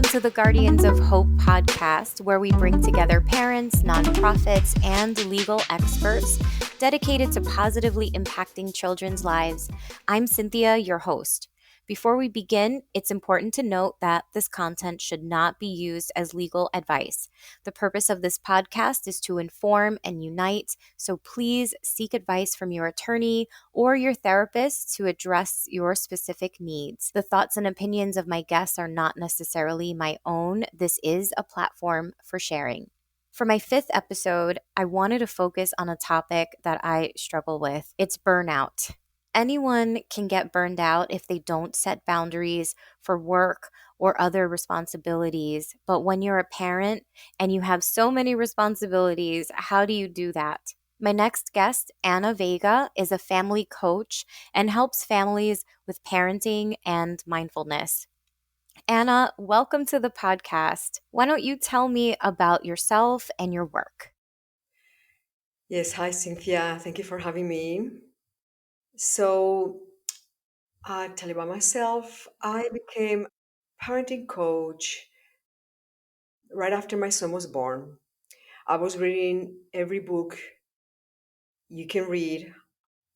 Welcome to the Guardians of Hope podcast, where we bring together parents, nonprofits, and legal experts dedicated to positively impacting children's lives. I'm Cynthia, your host. Before we begin, it's important to note that this content should not be used as legal advice. The purpose of this podcast is to inform and unite, so please seek advice from your attorney or your therapist to address your specific needs. The thoughts and opinions of my guests are not necessarily my own. This is a platform for sharing. For my fifth episode, I wanted to focus on a topic that I struggle with. It's burnout. Anyone can get burned out if they don't set boundaries for work or other responsibilities. But when you're a parent and you have so many responsibilities, how do you do that? My next guest, Anna Vega, is a family coach and helps families with parenting and mindfulness. Anna, welcome to the podcast. Why don't you tell me about yourself and your work? Yes, hi Cynthia. Thank you for having me. So, I'll tell you about myself. I became parenting coach right after my son was born. I was reading every book you can read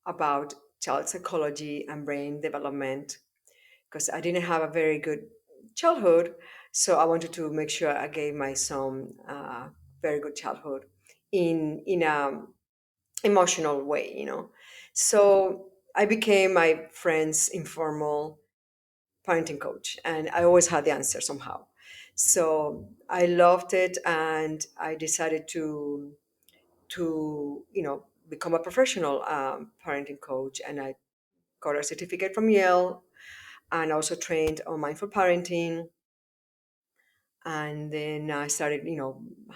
about child psychology and brain development because I didn't have a very good childhood. So, I wanted to make sure I gave my son a very good childhood in a emotional way. So I became my friend's informal parenting coach, and I always had the answer somehow. So I loved it, and I decided to become a professional parenting coach, and I got a certificate from Yale, and also trained on mindful parenting. And then I started,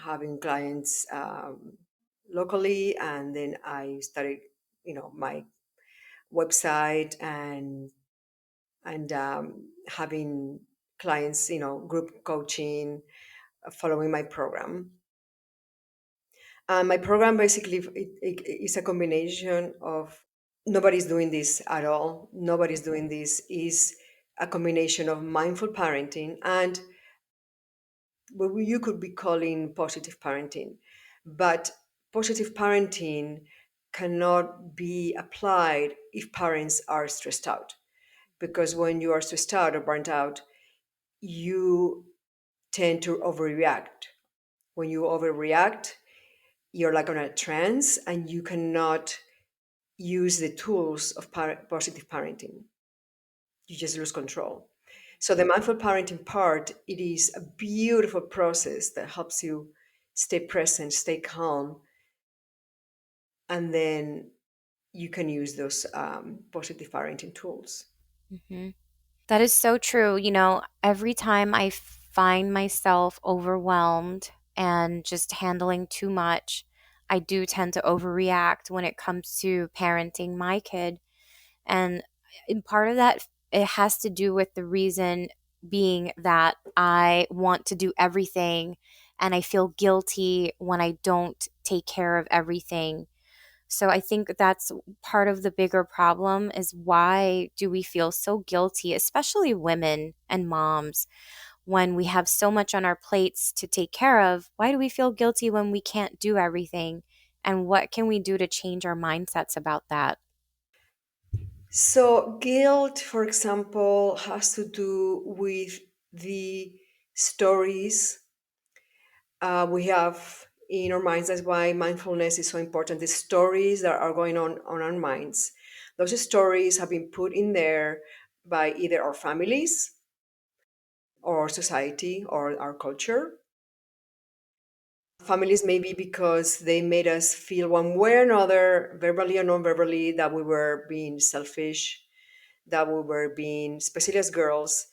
having clients locally, and then I started, my website and having clients, group coaching, following my program. My program basically is a combination of nobody's doing this at all. Nobody's doing this is a combination of mindful parenting and what you could be calling positive parenting. But positive parenting cannot be applied if parents are stressed out because when you are stressed out or burnt out, you tend to overreact. When you overreact, you're like on a trance and you cannot use the tools of positive parenting. You just lose control. So the mindful parenting part, it is a beautiful process that helps you stay present, stay calm, and then you can use those positive parenting tools. Mhm. That is so true. Every time I find myself overwhelmed and just handling too much, I do tend to overreact when it comes to parenting my kid. And in part of that, it has to do with the reason being that I want to do everything and I feel guilty when I don't take care of everything. So I think that's part of the bigger problem is why do we feel so guilty, especially women and moms, when we have so much on our plates to take care of? Why do we feel guilty when we can't do everything? And what can we do to change our mindsets about that? So, guilt, for example, has to do with the stories we have in our minds. That's why mindfulness is so important. The stories that are going on our minds, those stories have been put in there by either our families or society or our culture. Families maybe because they made us feel one way or another, verbally or non-verbally, that we were being selfish, that we were being, especially as girls,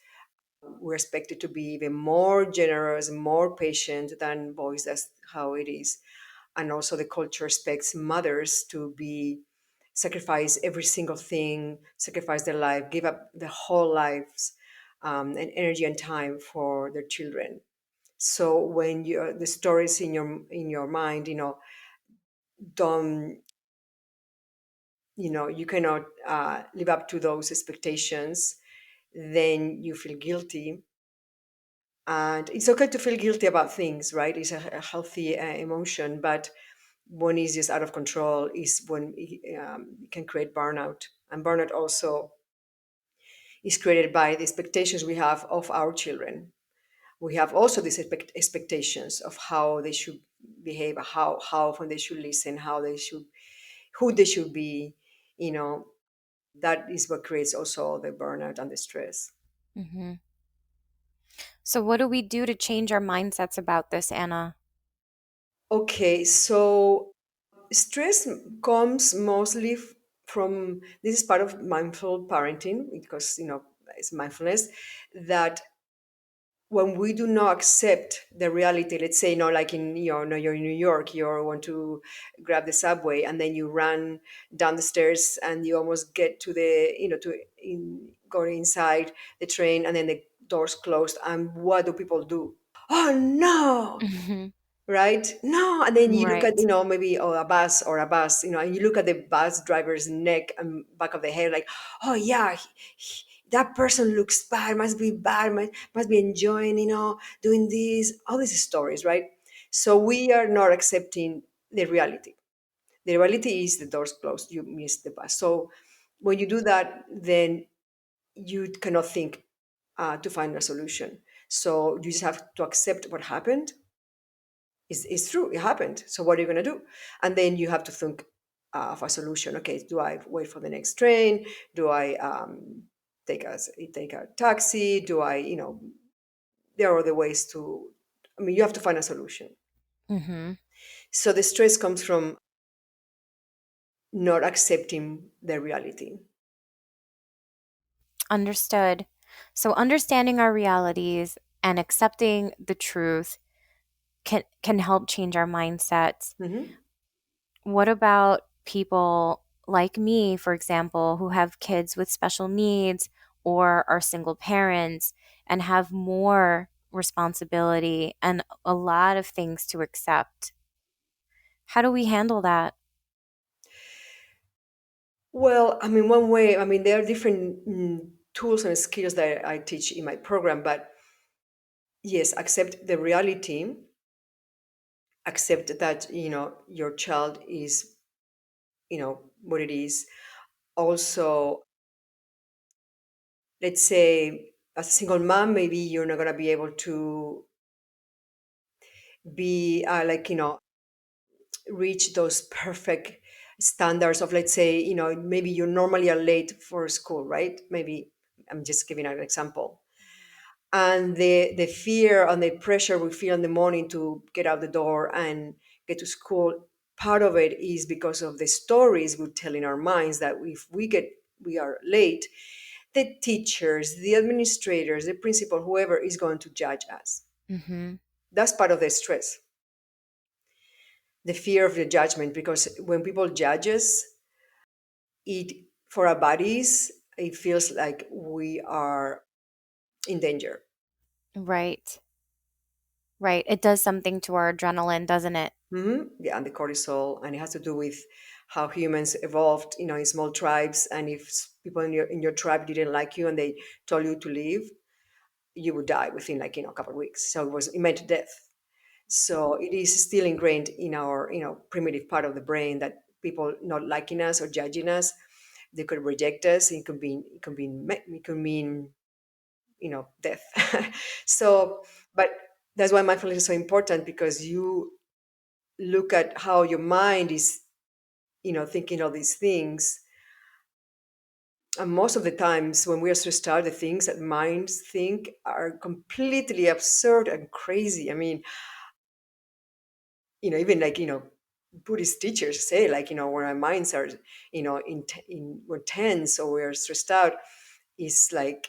we're expected to be even more generous, more patient than boys. That's how it is. And also the culture expects mothers to be sacrifice every single thing, sacrifice their life, give up their whole lives and energy and time for their children. So when you the stories in your mind, don't you cannot live up to those expectations, then you feel guilty And it's okay to feel guilty about things, right? It's a healthy emotion, but when it's just out of control is when it can create burnout. And burnout also is created by the expectations we have of our children. We have also these expectations of how they should behave, how when they should listen, how they should, who they should be. You know, that is what creates also the burnout and the stress. Hmm. So, what do we do to change our mindsets about this, Anna? Okay, so stress comes mostly from, this is part of mindful parenting, because it's mindfulness, that when we do not accept the reality, let's say, like in, no, you're in New York, you want to grab the subway, and then you run down the stairs and you almost get to the, go inside the train, and then the doors closed, and what do people do? Oh no, Hmm. right? No. And then you look at, Right. maybe, a bus, and you look at the bus driver's neck and back of the head, like, oh yeah, that person looks bad, must be enjoying, doing this, all these stories, right? So we are not accepting the reality. The reality is the doors closed, you missed the bus. So when you do that, then you cannot think to find a solution. So you just have to accept what happened. It's true, it happened, so what are you going to do? And then you have to think of a solution. Okay, do I wait for the next train? Do I take a taxi? Do I, there are other ways to, I mean, you have to find a solution. Hmm. So the stress comes from not accepting the reality. Understood. So, understanding our realities and accepting the truth can help change our mindsets. Hmm. What about people like me, for example, who have kids with special needs or are single parents and have more responsibility and a lot of things to accept? How do we handle that? Well, I mean, one way, I mean, there are different tools and skills that I teach in my program, but yes, accept the reality, accept that, your child is, what it is. Also, let's say, as a single mom, maybe you're not going to be able to be like, reach those perfect standards of, let's say, maybe you normally are late for school, right? Maybe, I'm just giving an example. And the fear and the pressure we feel in the morning to get out the door and get to school, part of it is because of the stories we tell in our minds, that if we are late, the teachers, the administrators, the principal, whoever is going to judge us. Hmm. That's part of the stress, the fear of the judgment, because when people judge us, it, for our bodies, it feels like we are in danger. Right. Right. It does something to our adrenaline, doesn't it? Yeah, and the cortisol, and it has to do with how humans evolved, in small tribes. And if people in your tribe didn't like you and they told you to leave, you would die within, like, a couple of weeks. So it meant death. So it is still ingrained in our, primitive part of the brain, that people not liking us or judging us, they could reject us. It could mean death. So, but that's why mindfulness is so important, because you look at how your mind is, thinking all these things. And most of the times when we are stressed out, the things that minds think are completely absurd and crazy. I mean, even, like, Buddhist teachers say, like, when our minds are, we're tense or we're stressed out, is like,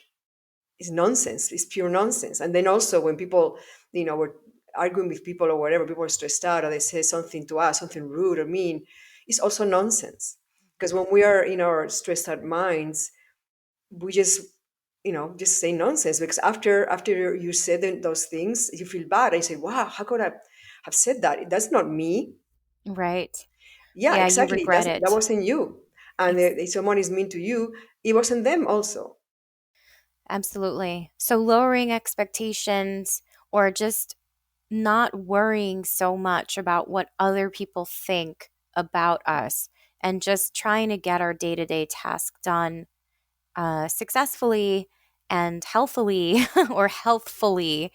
it's nonsense. It's pure nonsense. And then also when people, were arguing with people or whatever, people are stressed out or they say something to us, something rude or mean, it's also nonsense. Because when we are in our stressed out minds, we just say nonsense, because after you said those things, you feel bad. I say, wow, how could I have said that? That's not me. Right. Yeah, Yeah, you exactly. regret That it. wasn't you. And Ex- if someone is mean to you, it wasn't them also. Absolutely. So lowering expectations or just not worrying so much about what other people think about us and just trying to get our day to day task done successfully and healthily or healthfully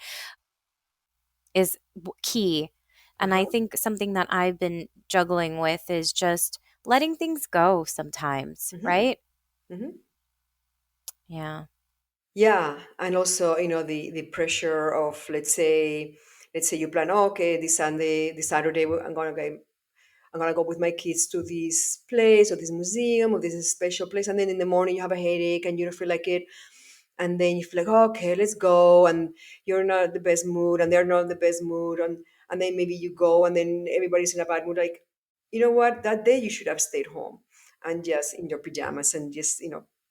is key. And I Uh-huh. think something that I've been juggling with is just letting things go sometimes, Hmm. right? Hmm. Yeah. Yeah, and also, the pressure of, let's say you plan, "Oh, okay, this Sunday, this Saturday, I'm gonna go with my kids to this place or this museum or this special place," and then in the morning you have a headache and you don't feel like it, and then you feel like, "Oh, okay, let's go," and you're not in the best mood, and they're not in the best mood, and then maybe you go, and then everybody's in a bad mood. Like, you know what? That day you should have stayed home and just in your pajamas and just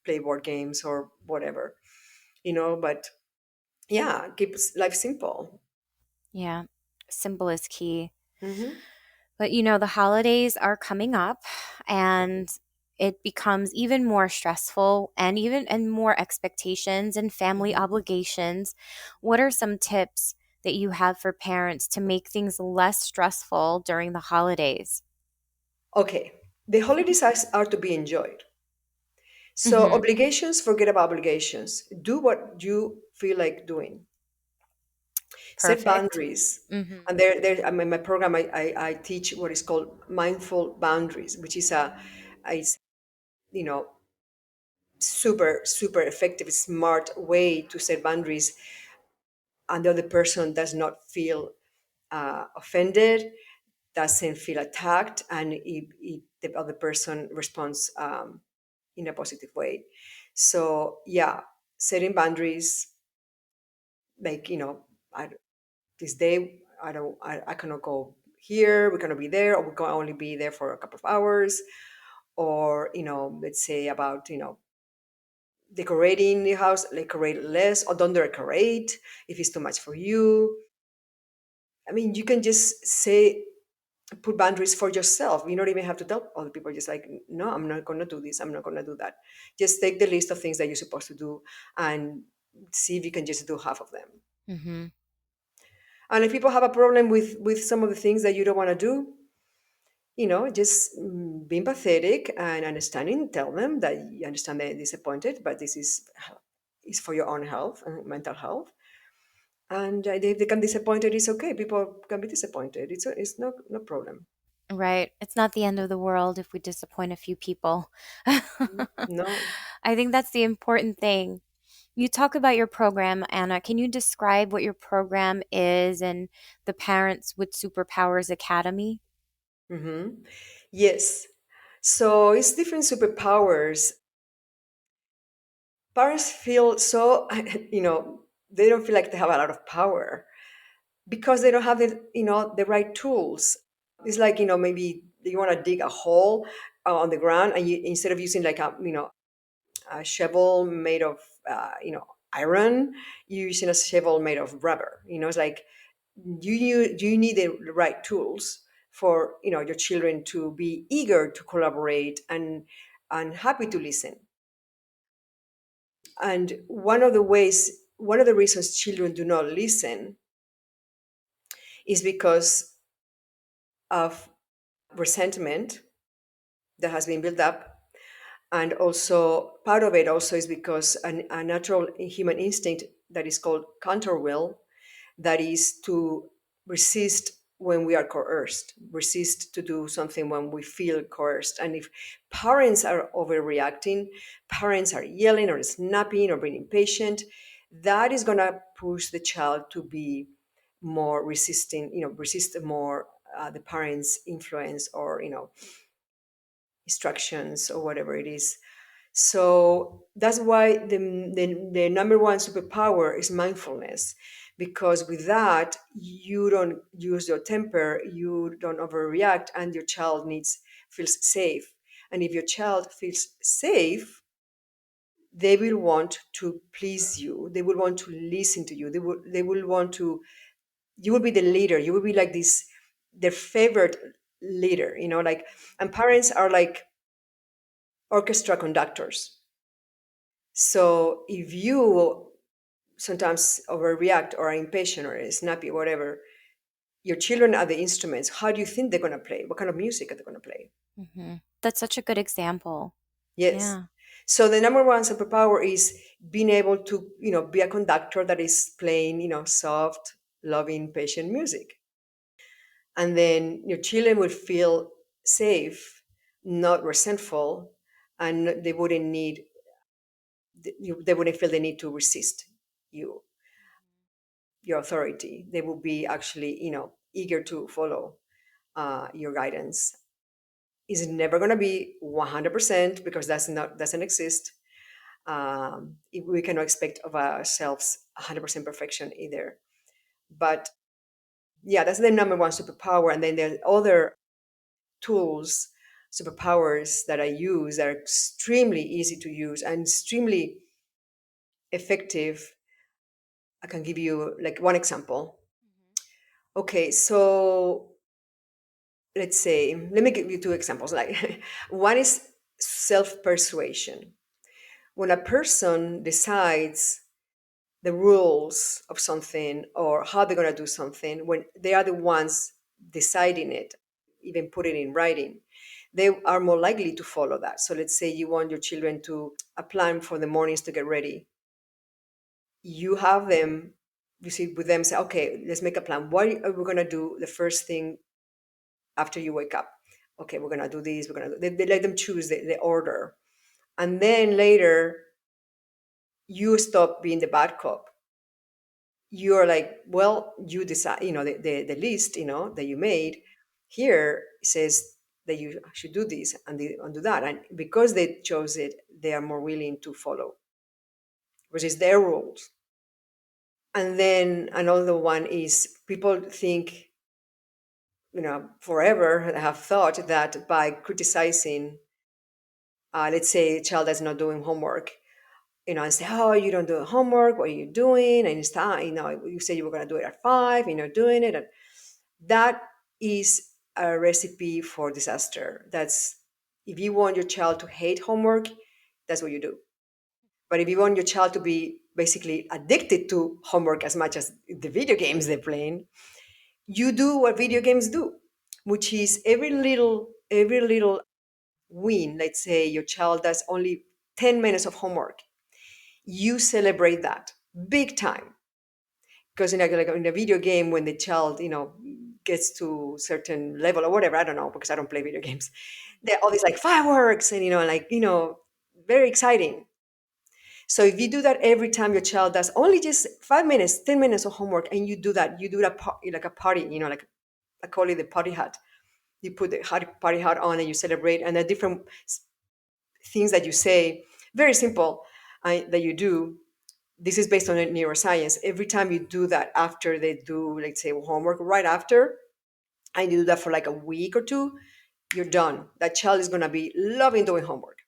play board games or whatever. But yeah, keep life simple. Yeah. Simple is key. Hmm. But the holidays are coming up and it becomes even more stressful and more expectations and family Hmm. obligations. What are some tips that you have for parents to make things less stressful during the holidays? Okay, the holidays are to be enjoyed. So Mhm. obligations, forget about obligations. Do what you feel like doing. Set Perfect. boundaries. Mhm. And there, I mean, my program, I teach what is called mindful boundaries, which is is you know super super effective, smart way to set boundaries, and the other person does not feel offended, doesn't feel attacked, and the other person responds in a positive way. So yeah, setting boundaries, like, I, this day I cannot go here, we cannot be there, or we can only be there for a couple of hours, or let's say about decorating the house, decorate less or don't decorate if it's too much for you. I mean, you can just say, put boundaries for yourself. You don't even have to tell other people. Just like, no, I'm not going to do this, I'm not going to do that. Just take the list of things that you're supposed to do and see if you can just do half of them. Mhm. And if people have a problem with some of the things that you don't want to do, just being pathetic and understanding, tell them that you understand they're disappointed, but this is for your own health and mental health. And if they can disappointed, it's okay. People can be disappointed. It's no problem. Right. It's not the end of the world if we disappoint a few people. No. I think that's the important thing. You talk about your program, Anna. Can you describe what your program is and the Parents with Superpowers Academy? Hmm. Yes. So it's different superpowers. Parents feel so, they don't feel like they have a lot of power because they don't have the right tools. It's like, maybe you want to dig a hole on the ground, and you, instead of using like a shovel made of iron, you're using a shovel made of rubber. It's like, you need the right tools for your children to be eager to collaborate and happy to listen. And one of the reasons children do not listen is because of resentment that has been built up. And also part of it also is because a natural human instinct that is called counter will, that is to resist when we are coerced, resist to do something when we feel coerced. And if parents are overreacting, parents are yelling or snapping or being impatient, that is going to push the child to be more resisting, resist more the parents' influence or instructions or whatever it is. So that's why the number one superpower is mindfulness, because with that, you don't use your temper, you don't overreact, and your child feels safe. And if your child feels safe, they will want to please you. They will want to listen to you. They will want to. You will be the leader. You will be like this, their favorite leader. Like, and parents are like orchestra conductors. So if you sometimes overreact or are impatient or snappy, whatever, your children are the instruments. How do you think they're going to play? What kind of music are they going to play? That's such a good example. Yes. Yeah. So the number one superpower is being able to, be a conductor that is playing, soft, loving, patient music. And then your children will feel safe, not resentful, and they wouldn't feel the need to resist you, your authority. They will be actually, eager to follow your guidance. Is never going to be 100% because that's not doesn't exist. We cannot expect of ourselves 100% perfection either. But yeah, that's the number one superpower. And then there are other tools, superpowers that I use that are extremely easy to use and extremely effective. I can give you like one example. Okay, so let's say, let me give you two examples. Like one is self persuasion. When a person decides the rules of something or how they're going to do something, when they are the ones deciding it, even put it in writing, they are more likely to follow that. So let's say you want your children to a plan for the mornings to get ready. You have them, you sit with them, say, okay, let's make a plan. What are we going to do the first thing after you wake up? Okay, we're going to do this, we're going to do, they let them choose the order. And then later, you stop being the bad cop. You're like, well, you decide, the list, that you made here says that you should do this and do that. And because they chose it, they are more willing to follow, which is their rules. And then another one is people think, forever have thought that by criticizing, let's say a child that's not doing homework, and say, oh, you don't do homework, what are you doing? And it's time, you said you were going to do it at 5, you're not doing it. And that is a recipe for disaster. That's, if you want your child to hate homework, that's what you do. But if you want your child to be basically addicted to homework as much as the video games they're playing, you do what video games do, which is every little win. Let's say your child does only 10 minutes of homework, you celebrate that big time. Because in a video game, when the child gets to certain level or whatever, I don't know because I don't play video games, there are all these like fireworks and very exciting. So if you do that every time your child does only just 5 minutes, 10 minutes of homework, and you do that like a party, like I call it the party hat. You put the party hat on and you celebrate, and there are different things that you say, very simple, that you do. This is based on neuroscience. Every time you do that after they do, let's say, homework, right after, and you do that for like a week or two, you're done. That child is going to be loving doing homework.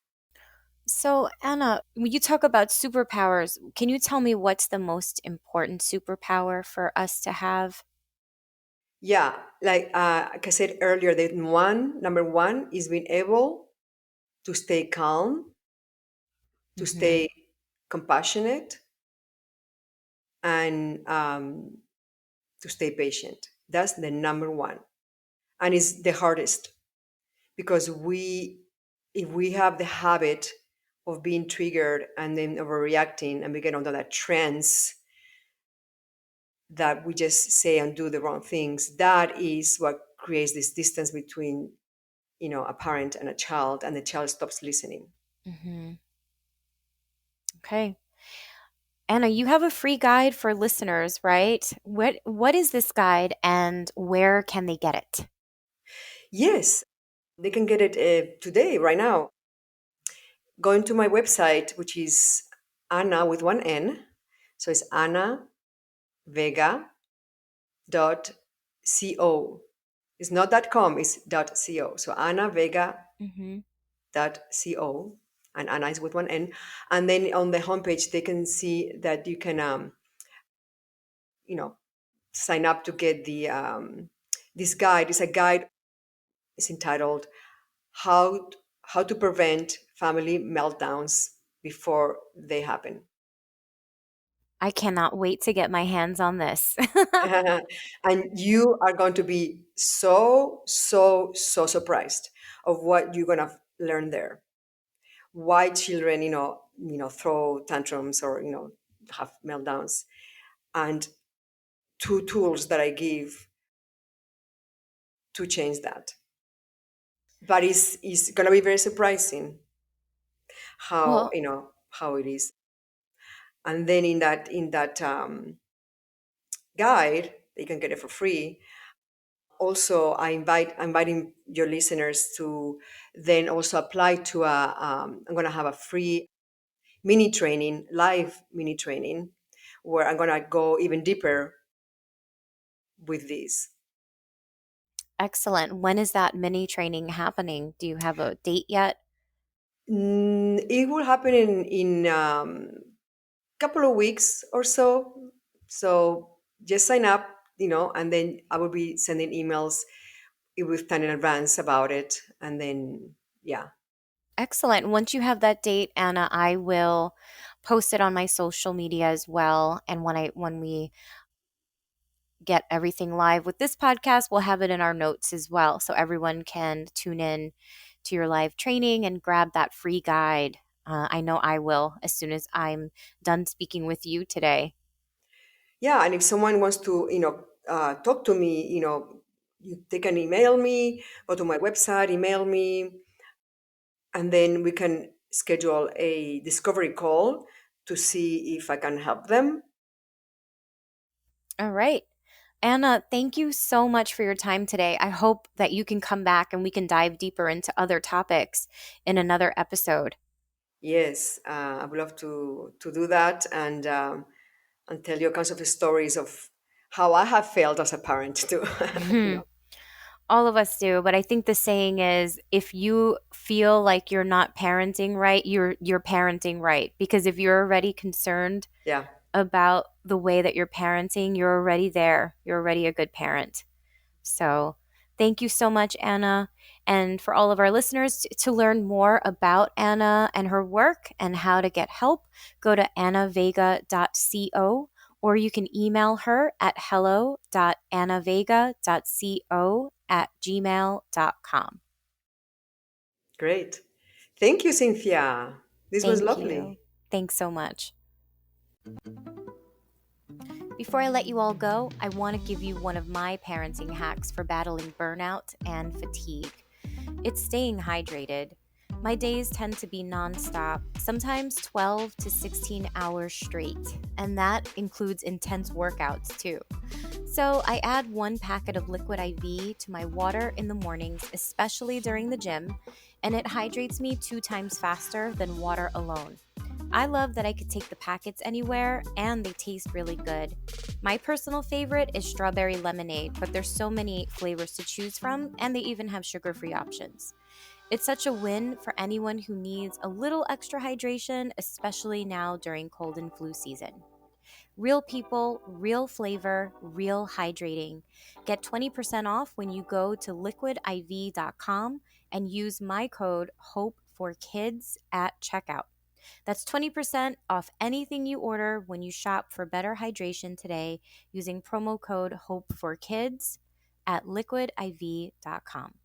So, Anna, when you talk about superpowers, can you tell me what's the most important superpower for us to have? Yeah, like I said earlier, the number one is being able to stay calm, to Hmm. stay compassionate, and to stay patient. That's the number one, and it's the hardest because if we have the habit of being triggered and then overreacting and we get under that trance that we just say and do the wrong things, that is what creates this distance between a parent and a child, and the child stops listening. Hmm. Okay. Anna, you have a free guide for listeners, right? What is this guide and where can they get it? Yes, they can get it today, right now, going to my website, which is Anna with one N. So it's Anna Vega dot co. It's not dot com, it's dot co. So Anna Vega Hmm. dot co, and Anna is with one N. And then on the homepage, they can see that you can, you know, sign up to get the this guide. It's a guide. It's entitled "How How to Prevent Family Meltdowns Before They Happen." I cannot wait to get my hands on this. And you are going to be so surprised of what you're going to learn there. Why children, throw tantrums or, have meltdowns. And two tools that I give to change that. But it's going to be very surprising how, Well, how it is. And then in that guide, you can get it for free. Also, I'm inviting your listeners to then also apply to I'm going to have a free mini training, live mini training, where I'm going to go even deeper with this. excellent. When is that mini training happening? Do you have a date yet? It will happen in couple of weeks or so. So just sign up, and then I will be sending emails with time in advance about it, and then yeah. Excellent. Once you have that date, Anna, I will post it on my social media as well. And when we get everything live with this podcast, we'll have it in our notes as well. So everyone can tune in to your live training and grab that free guide. I know I will as soon as I'm done speaking with you today. Yeah, and if someone wants to, talk to me, they can email me, go to my website, email me, and then we can schedule a discovery call to see if I can help them. All right. Anna, thank you so much for your time today. I hope that you can come back and we can dive deeper into other topics in another episode. Yes, I would love to do that and tell you all kinds of stories of how I have failed as a parent too. you know. All of us do, but I think the saying is if you feel like you're not parenting right, you're parenting right because if you're already concerned Yeah, about the way that you're parenting, you're already there. You're already a good parent. So, thank you so much, Anna. And for all of our listeners, to learn more about Anna and her work and how to get help, go to annavega.co or you can email her at hello.annavega.co@gmail.com. great. Thank you, Cynthia. This was Thank you. lovely. Thanks so much. Before I let you all go, I want to give you one of my parenting hacks for battling burnout and fatigue. It's staying hydrated. My days tend to be nonstop, sometimes 12 to 16 hours straight, and that includes intense workouts too. So I add 1 packet of liquid IV to my water in the mornings, especially during the gym, and it hydrates me 2 times faster than water alone. I love that I could take the packets anywhere and they taste really good. My personal favorite is strawberry lemonade, but there's so many flavors to choose from and they even have sugar-free options. It's such a win for anyone who needs a little extra hydration, especially now during cold and flu season. Real people, real flavor, real hydrating. Get 20% off when you go to liquidiv.com and use my code HOPE4KIDS at checkout. That's 20% off anything you order when you shop for better hydration today using promo code HOPE4KIDS at liquidiv.com.